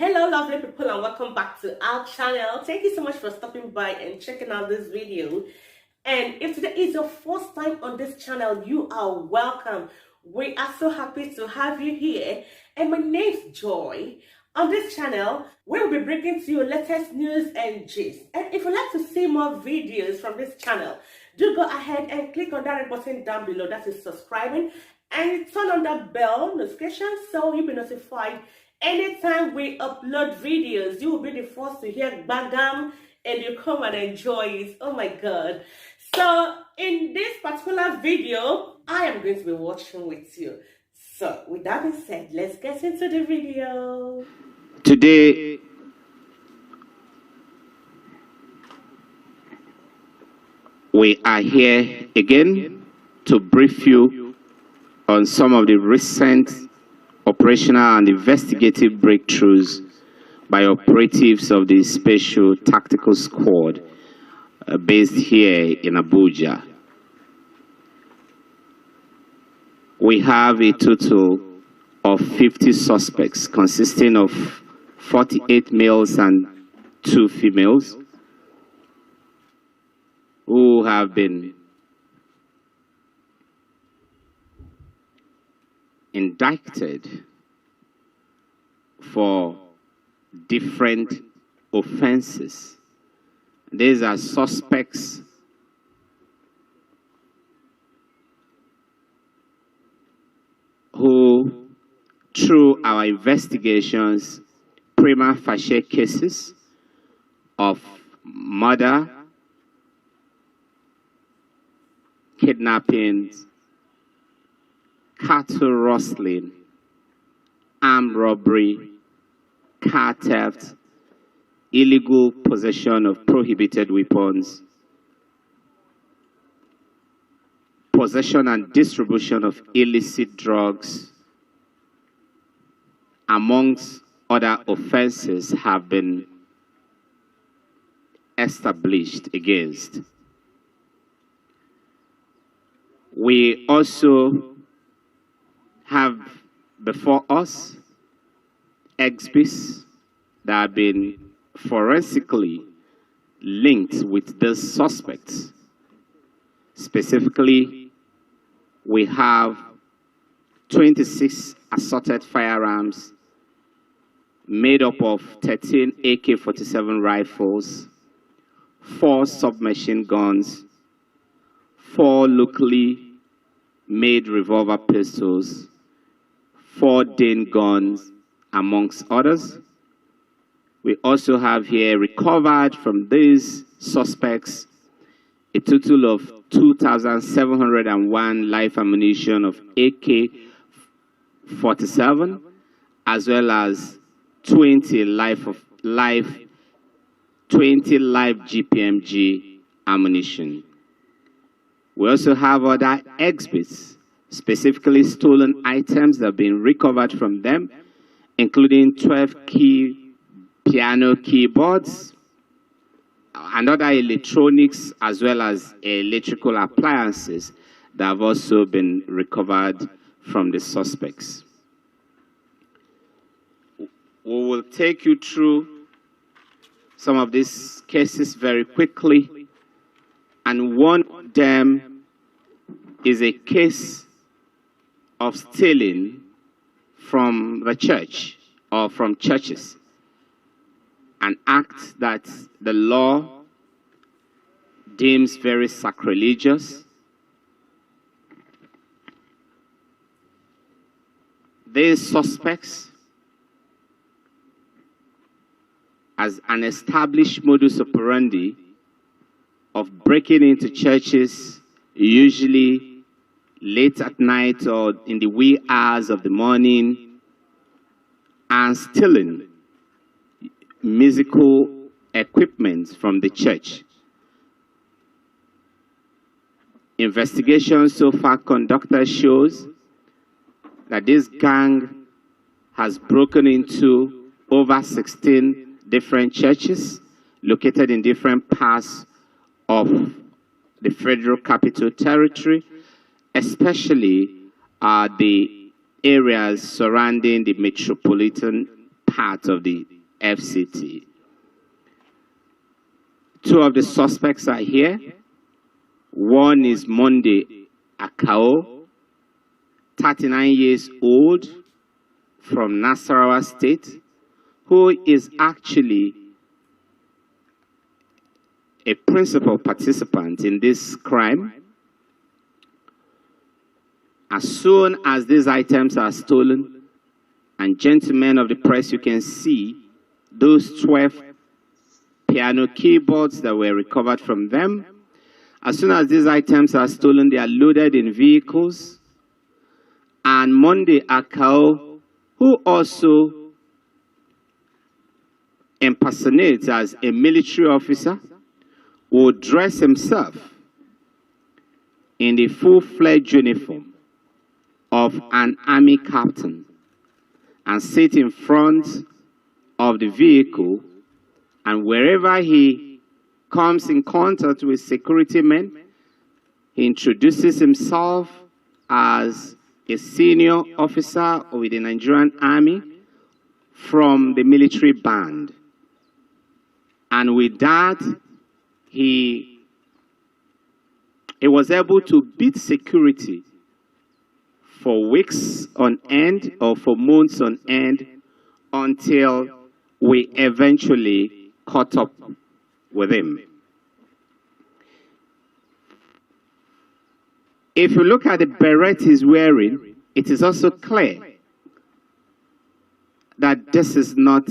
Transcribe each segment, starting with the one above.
Hello lovely people and welcome back to our channel. Thank you so much for stopping by and checking out this video. And if today is your first time on this channel, you are welcome. We are so happy to have you here. And my name's Joy. On this channel, we will be bringing to you latest news and gist. And if you'd like to see more videos from this channel, do go ahead and click on that red button down below, that is subscribing, and turn on that bell notification so you'll be notified anytime we upload videos. You will be the first to hear Bagam and you come and enjoy it. Oh my god. So in this particular video, I am going to be watching with you. So with that being said, let's get into the video. Today, we are here again to brief you on some of the recent operational and investigative breakthroughs by operatives of the Special Tactical Squad based here in Abuja. We have a total of 50 suspects consisting of 48 males and 2 females who have been indicted for different offenses. These are suspects who, through our investigations, prima facie cases of murder, kidnappings, cattle rustling, armed robbery, car theft, illegal possession of prohibited weapons, possession and distribution of illicit drugs, amongst other offenses, have been established against. We also have before us exhibits that have been forensically linked with these suspects. Specifically, we have 26 assorted firearms made up of 13 AK-47 rifles, 4 submachine guns, 4 locally made revolver pistols, 4 Dane guns, amongst others. We also have here recovered from these suspects a total of 2,701 live ammunition of AK-47, as well as 20 live GPMG ammunition. We also have other exhibits, specifically stolen items that have been recovered from them, including 12 piano keyboards and other electronics, as well as electrical appliances that have also been recovered from the suspects. We will take you through some of these cases very quickly, and one of them is a case of stealing from the church or from churches, an act that the law deems very sacrilegious. These suspects, as an established modus operandi of breaking into churches, usually late at night or in the wee hours of the morning, and stealing musical equipment from the church. Investigation so far conducted shows that this gang has broken into over 16 different churches located in different parts of the Federal Capital Territory, especially the areas surrounding the metropolitan part of the FCT. Two of the suspects are here. One is Monday Akao, 39 years old, from Nasarawa State, who is actually a principal participant in this crime. As soon as these items are stolen, and gentlemen of the press, you can see those 12 piano keyboards that were recovered from them. As soon as these items are stolen, they are loaded in vehicles. And Monday Akao, who also impersonates as a military officer, will dress himself in the full-fledged uniform of an army captain and sit in front of the vehicle, and wherever he comes in contact with security men, he introduces himself as a senior officer with the Nigerian Army from the military band. And with that, he was able to beat security for weeks on end or for months on end until we eventually caught up with him. If you look at the beret he's wearing, it is also clear that this is not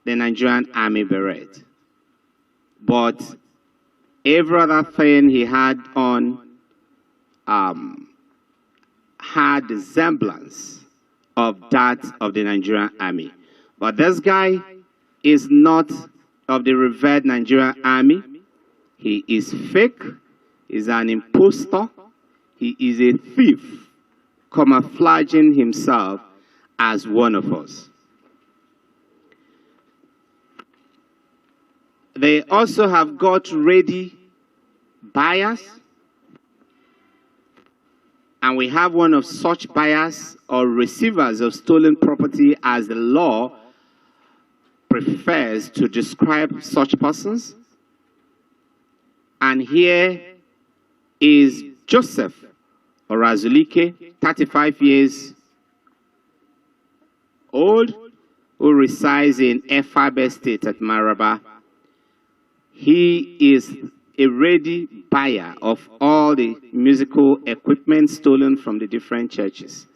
the Nigerian Army beret. But every other thing he had on had the semblance of that of the Nigerian Army. But this guy is not of the revered Nigerian Army. He is fake. He's an impostor. He is a thief, camouflaging himself as one of us. They also have got ready buyers. And we have one of such buyers or receivers of stolen property as the law prefers to describe such persons. And here is Joseph Høréřìbłé, 35 years old, who resides in Høréřìbłé State at Maraba. He is a ready buyer of all the musical equipment stolen from the different churches.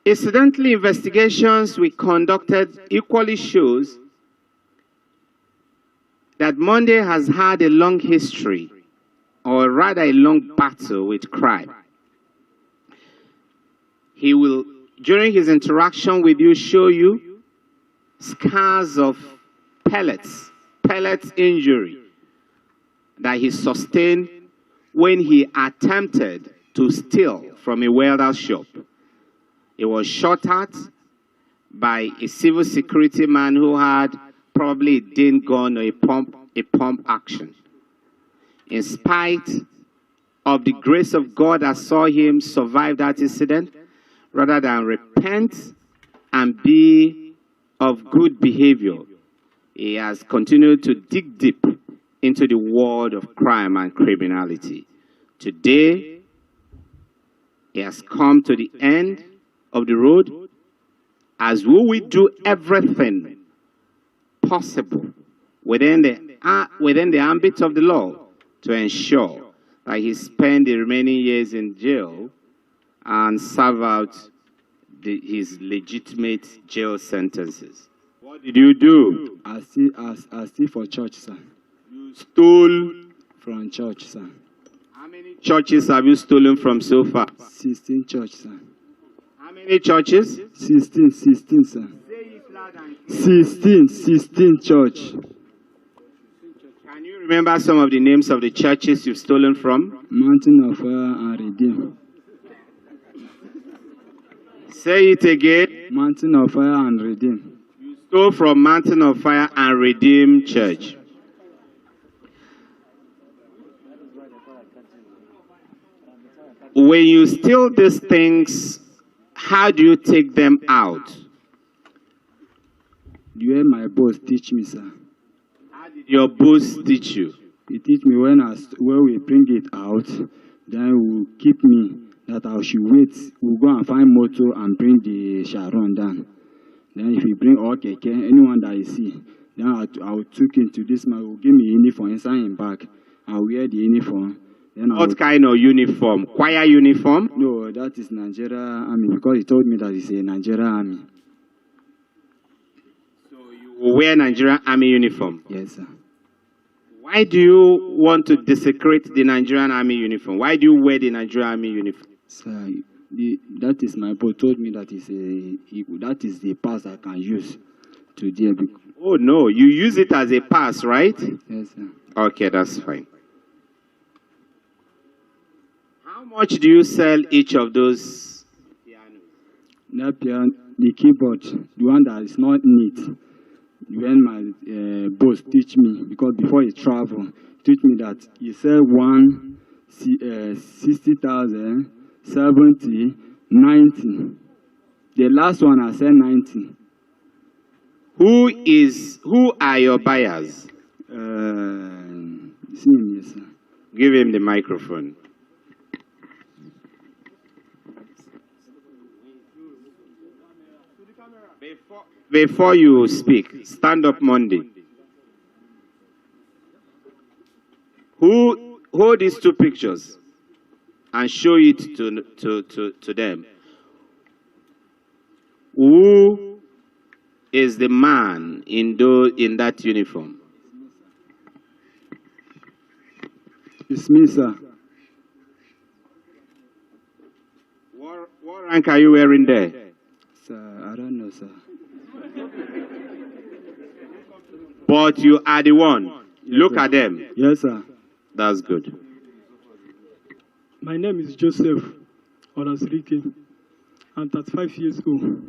Incidentally, investigations we conducted equally shows that Monday has had a long history, or rather a long battle with crime. He will, during his interaction with you, show you scars of pellet injury that he sustained when he attempted to steal from a welder's shop. He was shot at by a civil security man who had probably a Dane gun or a pump action. In spite of the grace of God that saw him survive that incident, rather than repent and be of good behavior, he has continued to dig deep into the world of crime and criminality. Today, he has come to the end of the road, as will we do everything possible within the ambit of the law to ensure that he spend the remaining years in jail and serve out his legitimate jail sentences. What did you do? I steal for church, sir. You stole From church, sir. How many churches have you stolen from so far? 16 church, sir. How many churches? 16, sir. 16 church. Can you remember some of the names of the churches you've stolen from? Mountain of Fire and Redeem. Say it again. Mountain of Fire and Redeem. You stole from Mountain of Fire and Redeem Church. When you steal these things, How do you take them out? The way my boss teach me, sir. How did your boss teach you? He teach me when we bring it out, then he will keep me that I should wait. We'll go and find motor and bring the Sharon down. Then if we bring all keke, anyone that I see, then I will took into this man, will give me uniform inside him back. I'll wear the uniform. Then What kind of uniform? Choir uniform? No, that is Nigeria Army, because he told me that it's a Nigeria Army. So you will wear Nigerian Army uniform? Yes, sir. Why do you want to desecrate the Nigerian Army uniform? Why do you wear the Nigerian Army uniform? Sir, that is my boss told me that that is the pass I can use to there. Oh no, you use it as a pass, right? Yes, sir. Okay, that's fine. How much do you sell each of those pianos? That piano, the keyboard, the one that is not neat. When my boss teach me, because before he travel, teach me that he said 60,000, 70, 90. The last one I said 90. Who are your buyers? See him, yes, sir. Give him the microphone. Before you speak, stand up Monday. Who hold these two pictures and show it to them? Who is the man in that uniform? It's me, sir. What rank are you wearing there? Sir, I don't know, sir. But you are the one. Look at them. Yes, sir. That's good. My name is Joseph Høréřìbłé. I'm 35 years old.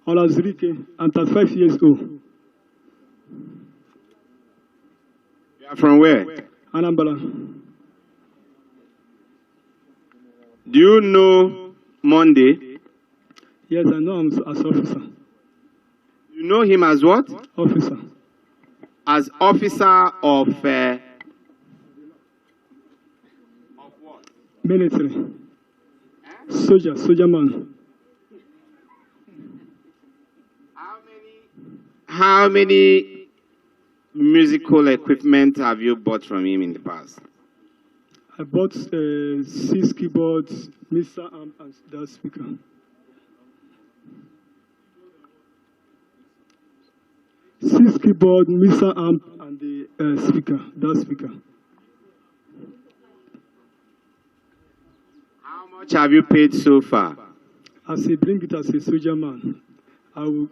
Høréřìbłé, I'm 35 years old. You are from where? Anambra. Do you know Monday? Yes, I know him as officer. You know him as what? Officer. As officer of what? Military. Soldier man. How many musical equipment have you bought from him in the past? I bought 6 keyboards, mixer amp, and that speaker. Six keyboard, mixer amp, and the speaker, that speaker. How much have you paid so far? As I bring it as a soldier man, I will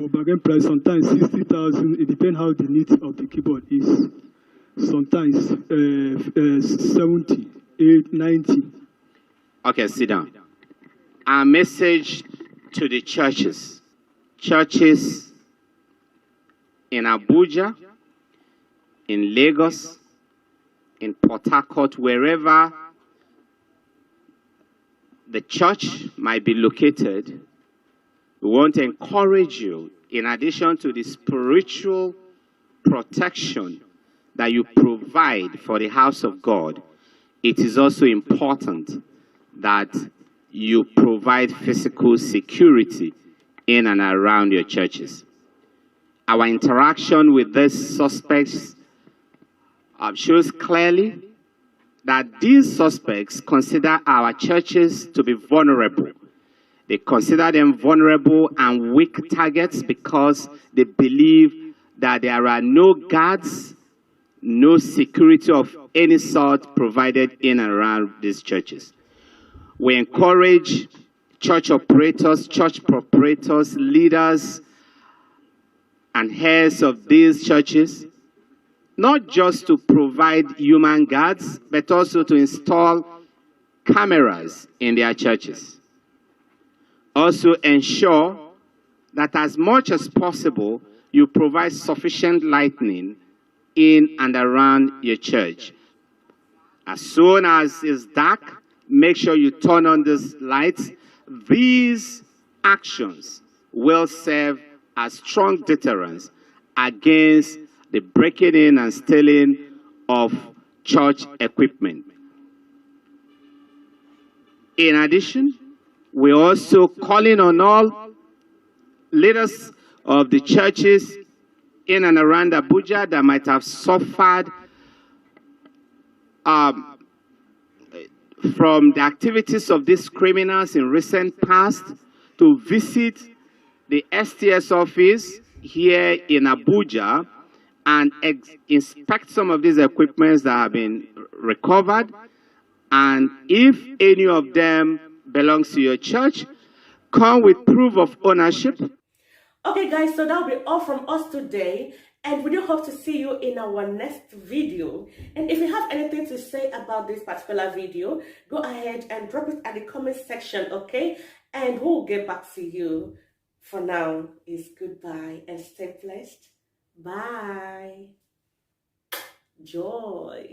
bargain price sometimes 60,000. It depends how the need of the keyboard is. Sometimes 70, 8, 90. Okay, sit down. Our message to the churches. Churches in Abuja, in Lagos, in Port Harcourt, wherever the church might be located, we want to encourage you, in addition to the spiritual protection that you provide for the house of God, it is also important that you provide physical security in and around your churches. Our interaction with these suspects shows clearly that these suspects consider our churches to be vulnerable. They consider them vulnerable and weak targets because they believe that there are no guards, no security of any sort provided in and around these churches. We encourage church operators, church proprietors, leaders, and heads of these churches, not just to provide human guards, but also to install cameras in their churches. Also ensure that as much as possible, you provide sufficient lighting in and around your church. As soon as it's dark, make sure you turn on these lights. These actions will serve as strong deterrents against the breaking in and stealing of church equipment. In addition, we're also calling on all leaders of the churches in and around Abuja that might have suffered from the activities of these criminals in recent past to visit the STS office here in Abuja and inspect some of these equipments that have been recovered. And if any of them belongs to your church, come with proof of ownership. Okay guys, so that'll be all from us today, and we do hope to see you in our next video. And if you have anything to say about this particular video, go ahead and drop it at the comment section, okay? And we'll get back to you. For now, it's goodbye and stay blessed. Bye. Joy.